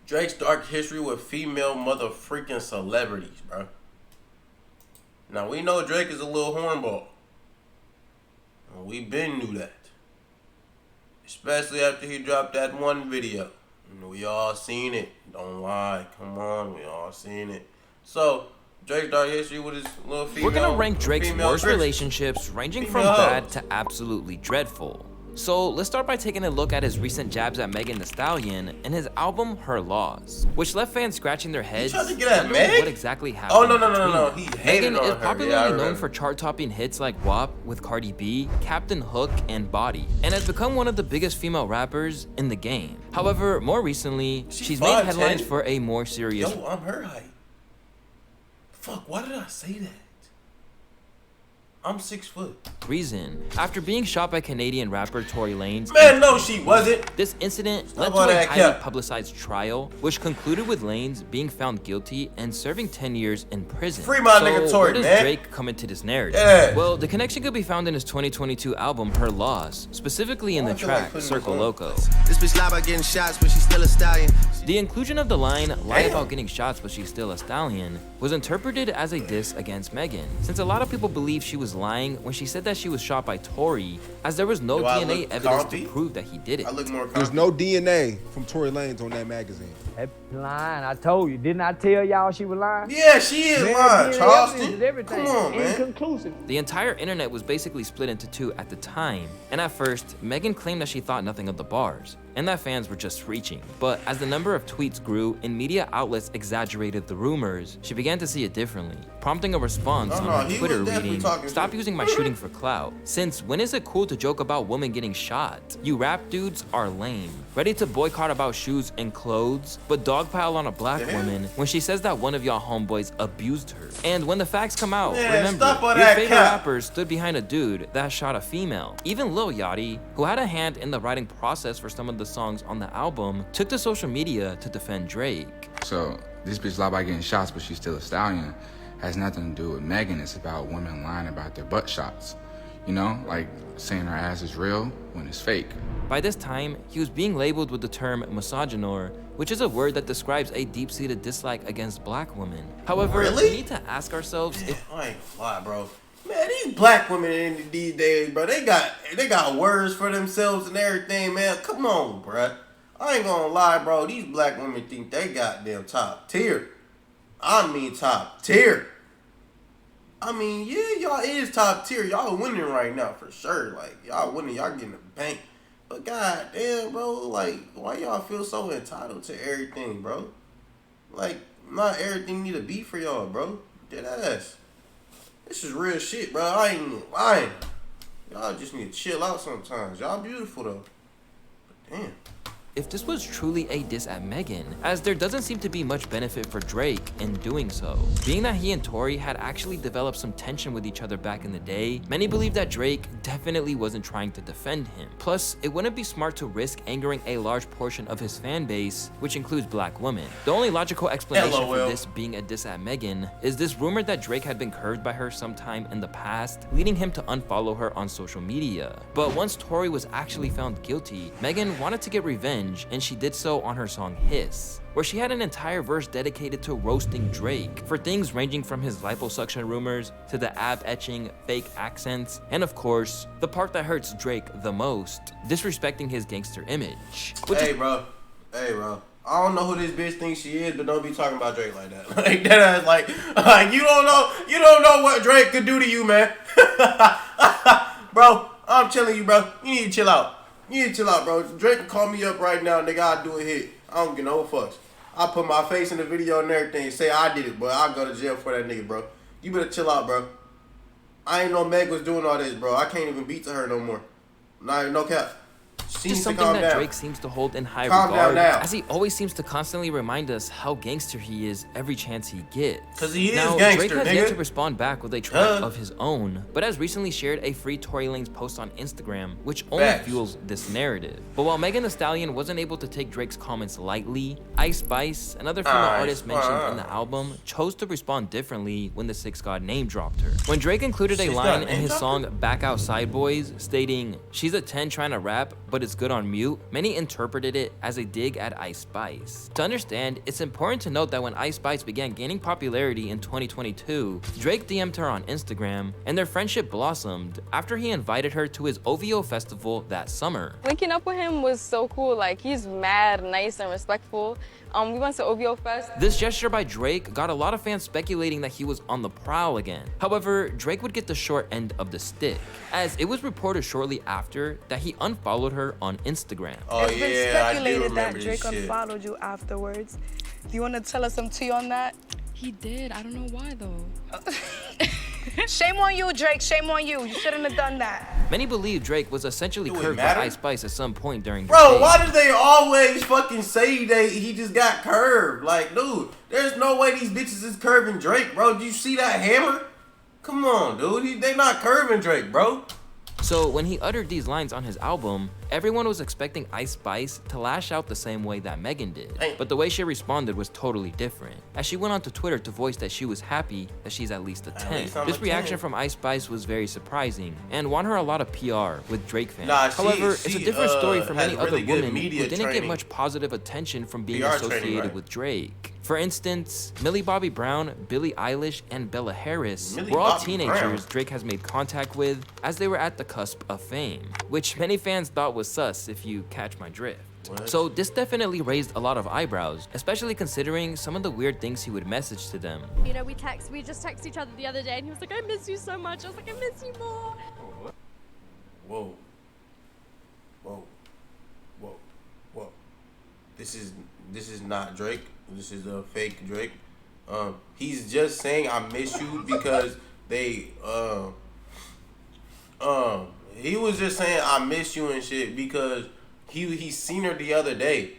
Drake's dark history with female mother freaking celebrities, bro. Now we know Drake is a little hornball. We been knew that. Especially after he dropped that one video. We all seen it. Don't lie. Come on, we all seen it. So, Drake's dark history with his little female. We're gonna rank Drake's worst bitch. relationships, ranging from Female bad hoes. to absolutely dreadful. So let's start by taking a look at his recent jabs at Megan Thee Stallion and his album Her Loss, which left fans scratching their heads, tried to get at wondering Meg? what exactly happened. Oh, no. between He them. hated Megan on is her. popularly Yeah, I known remember. for chart-topping hits like WAP with Cardi B, Captain Hook, and Body, and has become one of the biggest female rappers in the game. However, more recently, she's made 5'10"? headlines for a more serious Yo, I'm her height. Fuck, why did I say that? I'm 6 foot. reason. After being shot by Canadian rapper Tory Lanez, Man, no, she wasn't. this incident led Stop to all a that highly cap. publicized trial, which concluded with Lanez being found guilty and serving 10 years in prison. Free my so nigga Tory, where does man. Drake come into this narrative? Yeah. Well, the connection could be found in his 2022 album Her Loss, specifically in Why the I feel like track putting Circle this on? Loco. This bitch lie about getting shots, but she's still a stallion. The inclusion of the line, lie Damn. about getting shots but she's still a stallion, was interpreted as a diss against Megan, since a lot of people believe she was lying when she said that she was shot by Tory, as there was no Do I DNA look evidence comfy? to prove that he did it. I look more There's confident. no DNA from Tory Lanez on that magazine. That lying. I told you. Didn't I tell y'all she was lying? Yeah, she is Man, lying, DNA evidence Charleston. is everything. Come on, man. Inconclusive. The entire internet was basically split into two at the time, and at first, Megan claimed that she thought nothing of the bars, and that fans were just reaching. But as the number of tweets grew and media outlets exaggerated the rumors, she began to see it differently, prompting a response No, on her he Twitter was definitely reading, talking "Stop shit." using my shooting for clout. Since when is it cool to joke about women getting shot? You rap dudes are lame. Ready to boycott about shoes and clothes, but dogpile on a black Damn. woman when she says that one of y'all homeboys abused her. And when the facts come out, Man, remember, stop all your that favorite cap. rapper stood behind a dude that shot a female. Even Lil Yachty, who had a hand in the writing process for some of the songs on the album, took to social media to defend Drake. So this bitch lie about getting shots, but she's still a stallion. Has nothing to do with Megan. It's about women lying about their butt shots. You know, like saying her ass is real when it's fake. By this time, he was being labeled with the term misogynor, which is a word that describes a deep-seated dislike against black women. However, Really? we need to ask ourselves if I ain't gonna lie, bro. Man, these black women in these days, bro, they got words for themselves and everything, man. Come on, bro. I ain't gonna lie, bro. These black women think they goddamn top tier. I mean top tier. I mean, yeah, y'all is top tier. Y'all winning right now for sure. Like, y'all winning, y'all getting the bank. But goddamn, bro, like, why y'all feel so entitled to everything, bro? Like, not everything need to be for y'all, bro. Dead ass. This is real shit, bro. I ain't even lying. Y'all just need to chill out sometimes. Y'all beautiful though. But damn. if this was truly a diss at Megan, as there doesn't seem to be much benefit for Drake in doing so. Being that he and Tory had actually developed some tension with each other back in the day, many believe that Drake definitely wasn't trying to defend him. Plus, it wouldn't be smart to risk angering a large portion of his fan base, which includes black women. The only logical explanation for LOL. this being a diss at Megan is this rumor that Drake had been curved by her sometime in the past, leading him to unfollow her on social media. But once Tory was actually found guilty, Megan wanted to get revenge, and she did so on her song Hiss, where she had an entire verse dedicated to roasting Drake for things ranging from his liposuction rumors to the ab etching fake accents, and of course, the part that hurts Drake the most, disrespecting his gangster image. Which Hey, bro. Hey, bro. I don't know who this bitch thinks she is, but don't be talking about Drake like that. Like that ass, like you don't know what Drake could do to you, man. Bro, I'm telling you, bro. You need to chill out. You need to chill out, bro. Drake can call me up right now, nigga. I'll do a hit. I don't give no fucks. I put my face in the video and everything. Say I did it, but I'll go to jail for that nigga, bro. You better chill out, bro. I ain't know Meg was doing all this, bro. I can't even beat to her no more. Nah, no cap. She just needs to something calm that down. Drake seems to hold in high Calm down regard, now. as he always seems to constantly remind us how gangster he is every chance he gets. 'Cause he is now, gangster, Drake has nigga. yet to respond back with a track Huh? of his own, but has recently shared a free Tory Lanez post on Instagram, which only Facts. fuels this narrative. But while Megan Thee Stallion wasn't able to take Drake's comments lightly, Ice Spice, another female Ice artist mentioned in the Spice. album, chose to respond differently when the Six God name dropped her. When Drake included a Six line God in name his dropped song Back Outside Boys, stating, "She's a 10 trying to rap, but but it's good on mute, many interpreted it as a dig at Ice Spice. To understand, it's important to note that when Ice Spice began gaining popularity in 2022, Drake DM'd her on Instagram, and their friendship blossomed after he invited her to his OVO festival that summer. Linking up with him was so cool. Like, he's mad nice and respectful. We went to OVO Fest. This gesture by Drake got a lot of fans speculating that he was on the prowl again. However, Drake would get the short end of the stick, as it was reported shortly after that he unfollowed her on Instagram. Oh It's been yeah, I do speculated remember that Drake this shit. unfollowed you afterwards. Do you want to tell us some tea on that? He did. I don't know why though. Shame on you, Drake. Shame on you. You shouldn't have done that. Many believe Drake was essentially Do it curved by matter? Ice Spice at some point during the Bro, day. why do they always fucking say that he just got curved? Like, dude, there's no way these bitches is curving Drake, bro. Do you see that hammer? Come on, dude. They not curving Drake, bro. So when he uttered these lines on his album, everyone was expecting Ice Spice to lash out the same way that Megan did. Hey. But the way she responded was totally different, as she went onto Twitter to voice that she was happy that she's at least a 10. least I'm This a reaction 10. from Ice Spice was very surprising and won her a lot of PR with Drake fans. Nah, However, it's a she, different story for has many other really good women media who didn't get training. much positive attention from being PR training, associated right? with Drake. For instance, Millie Bobby Brown, Billie Eilish, and Bella Harris Millie were all Bobby teenagers Brown. Drake has made contact with as they were at the cusp of fame, which many fans thought was sus if you catch my drift. What? So this definitely raised a lot of eyebrows, especially considering some of the weird things he would message to them. You know, we just texted each other the other day and he was like, I miss you so much. I was like, I miss you more. Whoa. Whoa. Whoa. Whoa. This is not Drake. This is a fake Drake. He's just saying I miss you because they he was just saying I miss you and shit because he seen her the other day.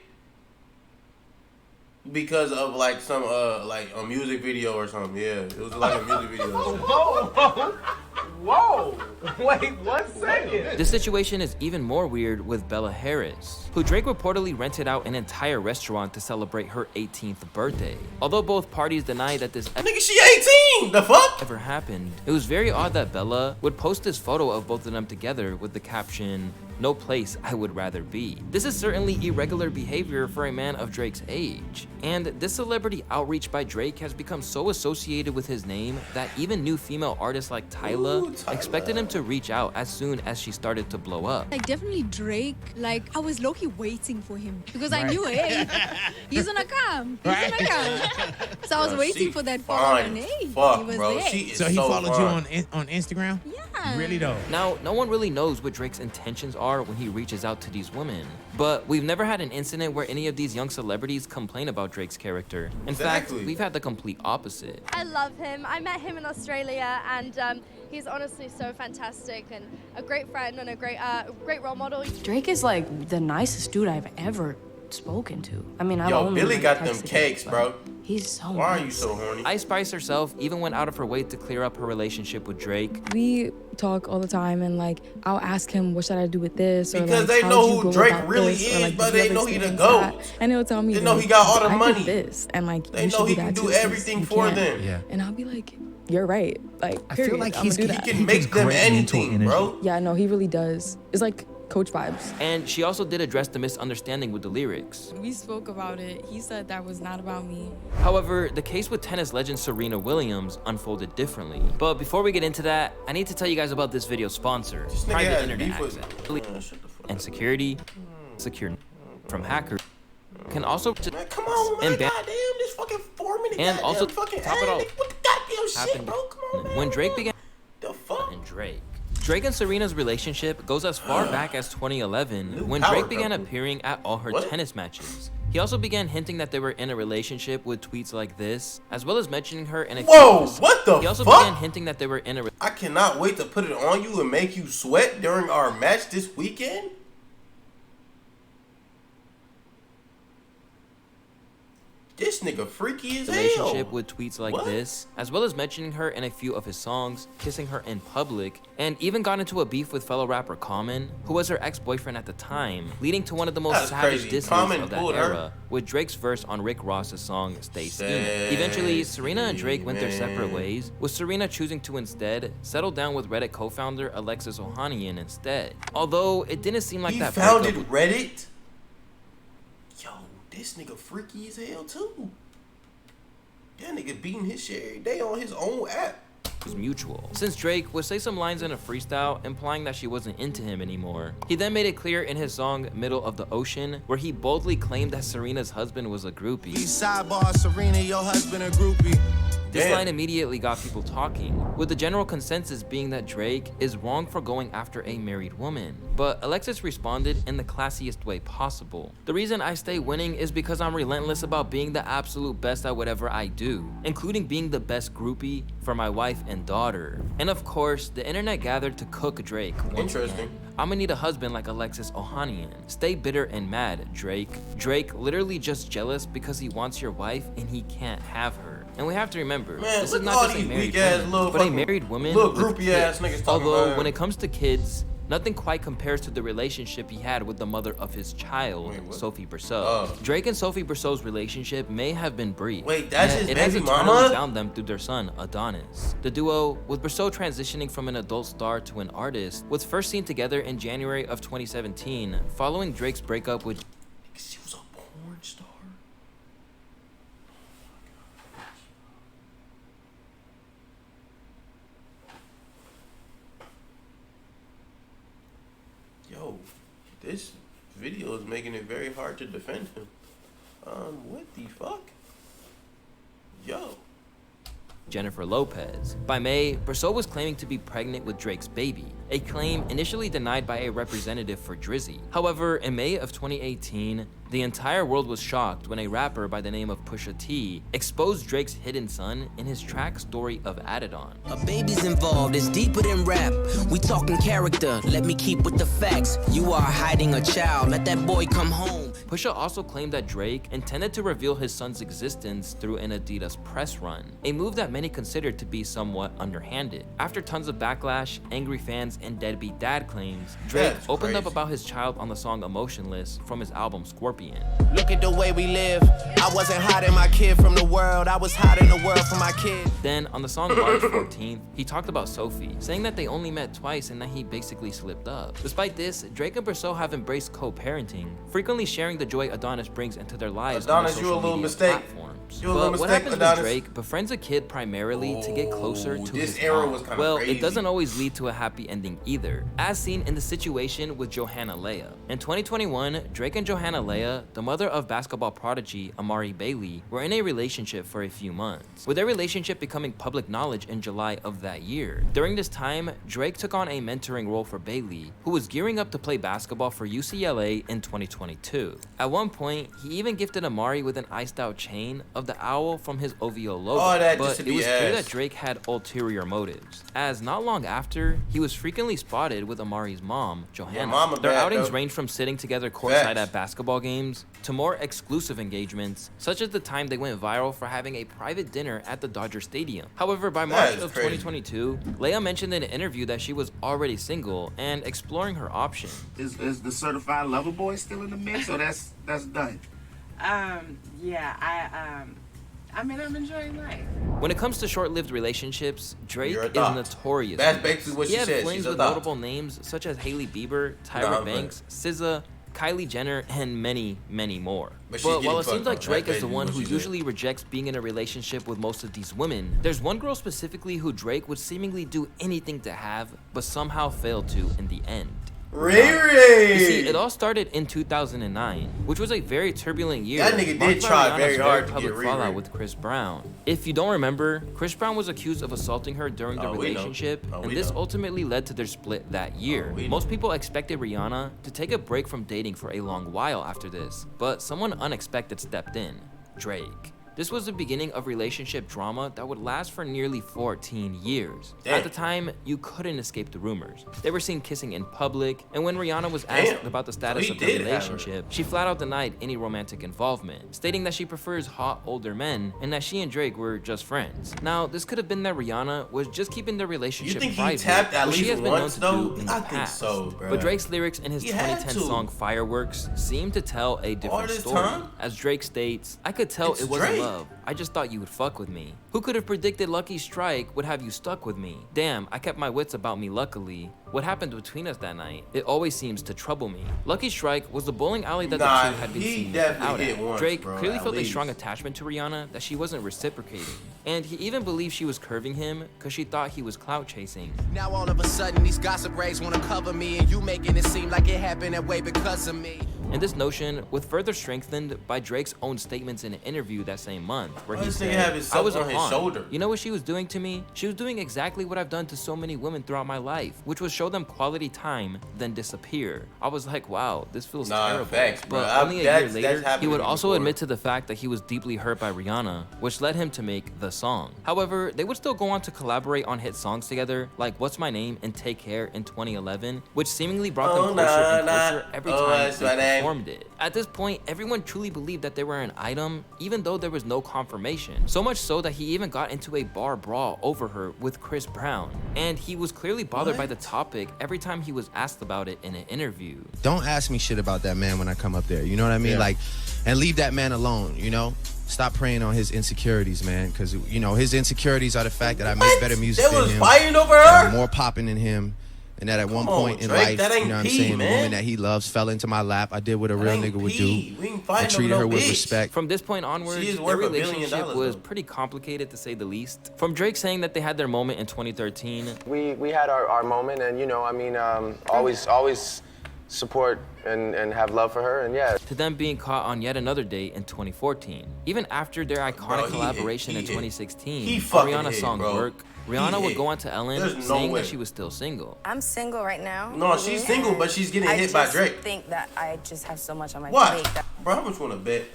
Because of like some like a music video or something. Yeah, it was like a music video. Whoa! Wait 1 second. This situation is even more weird with Bella Harris, who Drake reportedly rented out an entire restaurant to celebrate her 18th birthday. Although both parties deny that this Nigga, she 18. The fuck? ever happened, it was very odd that Bella would post this photo of both of them together with the caption, "No place I would rather be." This is certainly irregular behavior for a man of Drake's age. And this celebrity outreach by Drake has become so associated with his name that even new female artists like Tyla Ooh, Tyla. expected him to reach out as soon as she started to blow up. Like, definitely Drake. Like, I was low-key waiting for him because I knew, hey, he's gonna come. He's gonna come. So I was Bro, waiting she for that photo fine and as hey, fuck, he was bro. there. She is So he followed fine. you on Instagram? Yeah. Really though? Now, no one really knows what Drake's intentions are when he reaches out to these women, but we've never had an incident where any of these young celebrities complain about Drake's character. In fact, Exactly. we've had the complete opposite. I love him. I met him in Australia, and he's honestly so fantastic and a great friend and a great role model. Drake is like the nicest dude I've ever spoken to. I mean, I've Yo, only Billy like, got them texted him, cakes, but bro. He's so Why are you nice. so horny? Ice Spice herself even went out of her way to clear up her relationship with Drake. We talk all the time, and like I'll ask him, "What should I do with this?" Or Because like, they "How'd know you who go Drake about really this?" Or, is, like, but "Did you they ever know he the experience GOAT. that?" And he'll tell me, They know like, he got all the "I did money. this, and like They you know should he do can that do too, 'cause everything you for can't." them. Yeah. And I'll be like, "You're right." Like, I feel period. like I'ma he's- do he that. He can make them great mental anything, energy. bro. Yeah, no, he really does. It's like coach vibes. And she also did address the misunderstanding with the lyrics. We spoke about it. He said that was not about me. However, the case with tennis legend Serena Williams unfolded differently. But before we get into that, I need to tell you guys about this video's sponsor, This nigga Private has Internet beef with- Access. Man, shut the fuck And up. security, secure from hackers, can also Man, come on, man. and ban- Goddamn, this fucking 4-minute and goddamn also fucking top it ad, all nigga, what the goddamn shit, happened bro? Come on, man. when Drake began The fuck? and Drake. Drake and Serena's relationship goes as far back as 2011, New when power Drake began couple. appearing at all her What? tennis matches. He also began hinting that they were in a relationship with tweets like this, as well as mentioning her in a few Whoa, episodes. what the He also fuck? began hinting that they were in a I cannot wait to put it on you and make you sweat during our match this weekend. This nigga freaky as hell. Relationship with tweets like What? this, as well as mentioning her in a few of his songs, kissing her in public, and even got into a beef with fellow rapper Common, who was her ex-boyfriend at the time, leading to one of the most That's savage crazy. disses Common of that pulled her. era, with Drake's verse on Rick Ross's song Stay Scheming. Eventually, Serena and Drake went their separate ways, with Serena choosing to instead settle down with Reddit co-founder Alexis Ohanian instead. Although it didn't seem like He that founded breakup Reddit? Yo, this nigga freaky as hell too. That nigga beating his shit every day on his own app. was mutual, since Drake would say some lines in a freestyle implying that she wasn't into him anymore. He then made it clear in his song Middle of the Ocean, where he boldly claimed that Serena's husband was a groupie. Sidebar, Serena, your husband a groupie. This line immediately got people talking, with the general consensus being that Drake is wrong for going after a married woman. But Alexis responded in the classiest way possible. The reason I stay winning is because I'm relentless about being the absolute best at whatever I do, including being the best groupie for my wife and daughter. And of course, the internet gathered to cook Drake once again. I'ma need a husband like Alexis Ohanian. Stay bitter and mad, Drake. Drake literally just jealous because he wants your wife and he can't have her. And we have to remember, Man, this look is at not all just a these married weak-ass woman, little but a fucking- married woman little with groupie ass kids. niggas talking Although, about when it. it comes to kids, nothing quite compares to the relationship he had with the mother of his child, Sophie Berceau. Drake and Sophie Berceau's relationship may have been brief. Wait, that's yet his it has baby eternally mama? bound them through their son, Adonis. The duo, with Berceau transitioning from an adult star to an artist, was first seen together in January of 2017, following Drake's breakup with She was a porn star. Yo, this video is making it very hard to defend him. What the fuck? Yo. Jennifer Lopez. By May, Berceau was claiming to be pregnant with Drake's baby, a claim initially denied by a representative for Drizzy. However, in May of 2018, the entire world was shocked when a rapper by the name of Pusha T exposed Drake's hidden son in his track Story of Adidon. A baby's involved, it's deeper than rap. We talking character, let me keep with the facts. You are hiding a child, let that boy come home. Pusha also claimed that Drake intended to reveal his son's existence through an Adidas press run, a move that many considered to be somewhat underhanded. After tons of backlash, angry fans, and deadbeat dad claims, Drake That's opened up crazy. about his child on the song Emotionless from his album Scorpion. Look at the way we live. I wasn't hiding my kid from the world. I was hiding the world from my kid. Then, on the song March 14th, he talked about Sophie, saying that they only met twice and that he basically slipped up. Despite this, Drake and Berceau have embraced co-parenting, frequently sharing the joy Adonis brings into their lives Adonis, on you their a social little media mistake. platforms. You a little But what mistake, happens Adonis. when Drake befriends a kid primarily to get closer to this his era mom? was kinda Well, crazy. it doesn't always lead to a happy ending either, as seen in the situation with Johanna Leia. In 2021, Drake and Johanna Leia, the mother of basketball prodigy Amari Bailey, were in a relationship for a few months, with their relationship becoming public knowledge in July of that year. During this time, Drake took on a mentoring role for Bailey, who was gearing up to play basketball for UCLA in 2022. At one point, he even gifted Amari with an iced out chain of the owl from his OVO logo, Oh, that but just to it be was clear ass. that Drake had ulterior motives, as not long after, he was frequently spotted with Amari's mom, Johanna. mama Their bad, outings though. range from sitting together courtside Facts. at basketball games to more exclusive engagements, such as the time they went viral for having a private dinner at the Dodger Stadium. However, by March is of crazy. 2022, Leia mentioned in an interview that she was already single and exploring her options. Is the certified lover boy still in the mix, or that's done? I mean, I'm enjoying life. When it comes to short-lived relationships, Drake You're a is thought. notorious. That's for basically this. what He she had said. flings She's a with thought. notable names such as Hailey Bieber, Tyra Nah, Banks, SZA, Kylie Jenner, and many, many more. But she's But while getting it seems fucked like up. Drake That's is the basically one what who she said. usually rejects being in a relationship with most of these women, there's one girl specifically who Drake would seemingly do anything to have, but somehow failed to in the end. Riri! You see, it all started in 2009, which was a very turbulent year. That nigga marked did by try Rihanna's very hard to public get fallout Riri. with Chris Brown. If you don't remember, Chris Brown was accused of assaulting her during the Oh, we know. relationship, Oh, and we this know. ultimately led to their split that year. we know. Most people expected Rihanna to take a break from dating for a long while after this, but someone unexpected stepped in: Drake. This was the beginning of relationship drama that would last for nearly 14 years. Damn. At the time, you couldn't escape the rumors. They were seen kissing in public, and when Rihanna was asked about the status of the relationship, she flat out denied any romantic involvement, stating that she prefers hot older men and that she and Drake were just friends. Now, this could have been that Rihanna was just keeping their relationship You think private, he tapped at which she least has been known once, to though? do in the I think past. so, bro. But Drake's lyrics in his He had 2010 to. song Fireworks seem to tell a different this story. time? As Drake states, I could tell It's it wasn't Drake. love. I just thought you would fuck with me. Who could have predicted Lucky Strike would have you stuck with me? Damn, I kept my wits about me luckily. What happened between us that night? It always seems to trouble me. Lucky Strike was the bowling alley that the two had been he seen definitely out hit at. once, Drake bro, clearly at felt a least. strong attachment to Rihanna that she wasn't reciprocating. And he even believed she was curving him because she thought he was clout chasing. Now all of a sudden these gossip rays wanna cover me, and you making it seem like it happened that way because of me. And this notion was further strengthened by Drake's own statements in an interview that same month, where Why he does nigga said, have his I was a on his pawn. shoulder? You know what she was doing to me? She was doing exactly what I've done to so many women throughout my life, which was show them quality time, then disappear. I was like, wow, this feels terrible. Facts, bro. But only a year That's later, happened he to would me also before. admit to the fact that he was deeply hurt by Rihanna, which led him to make the song. However, they would still go on to collaborate on hit songs together, like What's My Name and Take Care in 2011, which seemingly brought them closer and closer every time that's my they name. performed it. At this point, everyone truly believed that they were an item, even though there was no confirmation. So much so that he even got into a bar brawl over her with Chris Brown. And he was clearly bothered by the topic every time he was asked about it in an interview. Don't ask me shit about that man when I come up there. You know what I mean? Yeah. Like, and leave that man alone, you know? Stop preying on his insecurities, man. Because, you know, his insecurities are the fact that I make better music They than was him. fighting over that her? I'm more popping than him. And that at one Come on, point in Drake, life, that ain't you know what I'm P, saying, the man. woman that he loves fell into my lap. I did what a real ain't nigga would P. do. We ain't I fighting treated over her no with bitch. respect. From this point onwards, She is their worth $1 billion, relationship was though. pretty complicated to say the least. From Drake saying that they had their moment in 2013, We had our moment, and you know, I mean, always support and have love for her, and yeah. to them being caught on yet another day in 2014. Even after their iconic he collaboration hit. in He 2016 fucking on Rihanna's hit, song bro. Work, He Rihanna would hit. go on to Ellen There's no saying way. that she was still single. I'm single right now. No, she's single, but she's getting hit by Drake. I just think that I just have so much on my What? plate. Bro, how much you want to bet?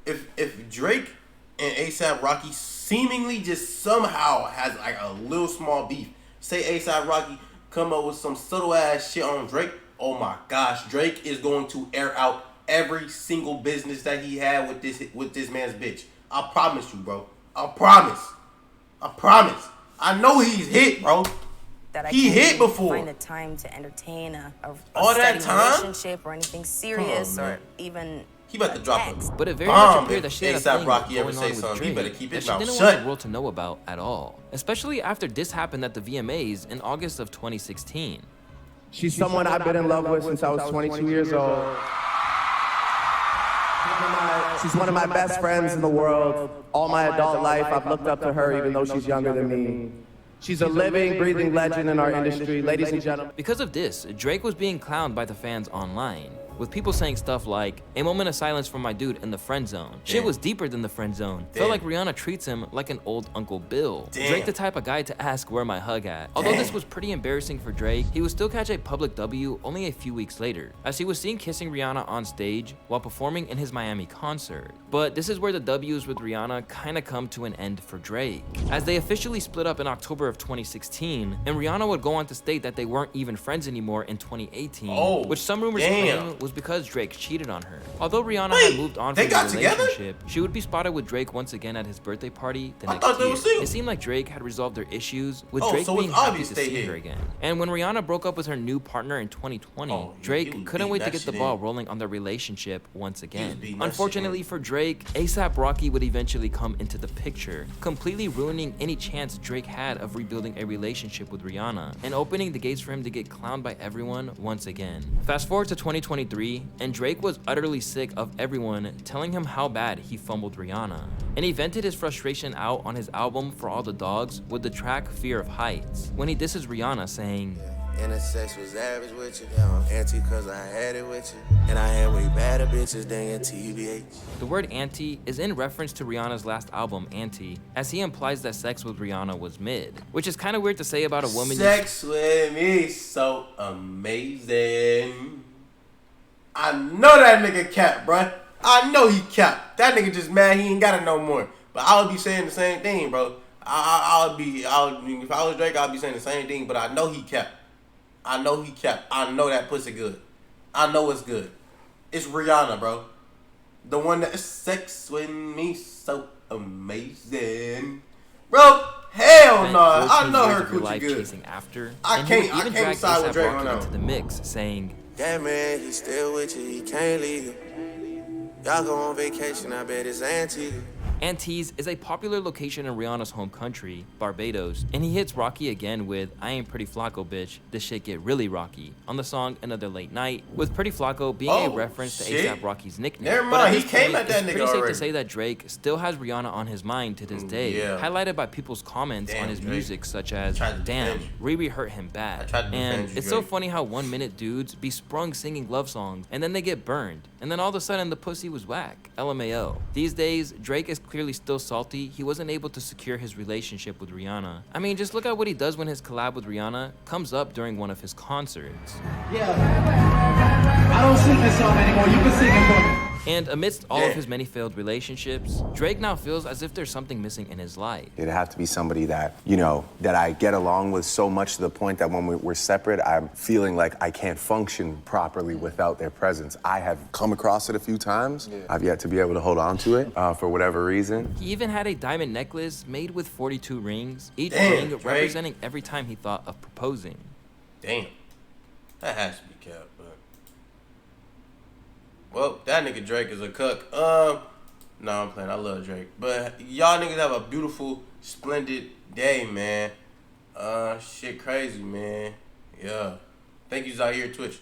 If Drake and A$AP Rocky seemingly just somehow has like a little small beef, say A$AP Rocky come up with some subtle ass shit on Drake, oh my gosh, Drake is going to air out every single business that he had with this man's bitch. I promise you, bro. I promise. I know he's hit, bro. That I He can't hit even before. find the time to entertain a All that steady time? relationship or anything serious man. or even. He about to drop him. But it very Bomb much appeared if that she had a A$AP thing Rocky ever going say on with something, Drake he better keep that his she mouth didn't shut. want the world to know about at all. Especially after this happened at the VMAs in August of 2016. She's someone I've been in love with since I was 22 years old. She's one of my best friends in the world. All my adult life, I've looked up to her even though she's younger than me. She's a living, breathing legend in our industry. Ladies and gentlemen. Because of this, Drake was being clowned by the fans online, with people saying stuff like, a moment of silence for my dude in the friend zone. Shit was deeper than the friend zone. Felt like Rihanna treats him like an old Uncle Bill. Drake the type of guy to ask where my hug at. Although this was pretty embarrassing for Drake, he would still catch a public W only a few weeks later, as he was seen kissing Rihanna on stage while performing in his Miami concert. But this is where the W's with Rihanna kinda come to an end for Drake, as they officially split up in October of 2016, and Rihanna would go on to state that they weren't even friends anymore in 2018, which some rumors claim was because Drake cheated on her. Although Rihanna had moved on from the relationship, she would be spotted with Drake once again at his birthday party the next year. It seemed like Drake had resolved their issues, with Drake so being it's happy obvious to they see hit. her again. And when Rihanna broke up with her new partner in 2020, Drake couldn't wait to get the ball rolling on their relationship once again. Unfortunately for Drake, A$AP Rocky would eventually come into the picture, completely ruining any chance Drake had of rebuilding a relationship with Rihanna, and opening the gates for him to get clowned by everyone once again. Fast forward to 2023, and Drake was utterly sick of everyone telling him how bad he fumbled Rihanna, and he vented his frustration out on his album For All the Dogs with the track Fear of Heights, when he disses Rihanna saying, And the sex was average with you. Yeah, I'm anti cause I had it with you. And I had way better bitches than your TBH. The word anti is in reference to Rihanna's last album, Anti, as he implies that sex with Rihanna was mid, which is kind of weird to say about a woman. Sex with me so amazing. I know that nigga cap, bruh. I know he capped. That nigga just mad he ain't got it no more. But I would be saying the same thing, bro. I would be, if I was Drake, I'd be saying the same thing. But I know he capped. I know he capped. I know that pussy good. I know it's good. It's Rihanna, bro. The one that sex with me so amazing, bro. Hell no, I know her coochie good. Chasing after, I can't side with Drake on that into the mix, saying, "That man, he still with you. He can't leave you. Y'all go on vacation. I bet it's Antigua." Antilles is a popular location in Rihanna's home country, Barbados, and he hits Rocky again with I Ain't Pretty Flacco, bitch, this shit get really rocky, on the song Another Late Night, with Pretty Flacco being a reference to A$AP Rocky's nickname. Never mind, he came at that nigga already. It's pretty safe to say that Drake still has Rihanna on his mind to this day, highlighted by people's comments on his music such as, damn, Riri hurt him bad. And it's so funny how 1 minute dudes be sprung singing love songs, and then they get burned, and then all of a sudden the pussy was whack. LMAO. These days, Drake is clearly still salty. He wasn't able to secure his relationship with Rihanna. I mean, just look at what he does when his collab with Rihanna comes up during one of his concerts. Yeah, I don't sing this song anymore. You can sing it for me. And amidst all of his many failed relationships, Drake now feels as if there's something missing in his life. It'd have to be somebody that, you know, that I get along with so much to the point that when we're separate, I'm feeling like I can't function properly without their presence. I have come across it a few times. I've yet to be able to hold on to it for whatever reason. He even had a diamond necklace made with 42 rings, each ring representing every time he thought of proposing. Damn. That has to be kept, but... Well, that nigga Drake is a cuck. No, I'm playing. I love Drake. But y'all niggas have a beautiful, splendid day, man. Shit crazy, man. Yeah. Thank you, Zaire Twitch.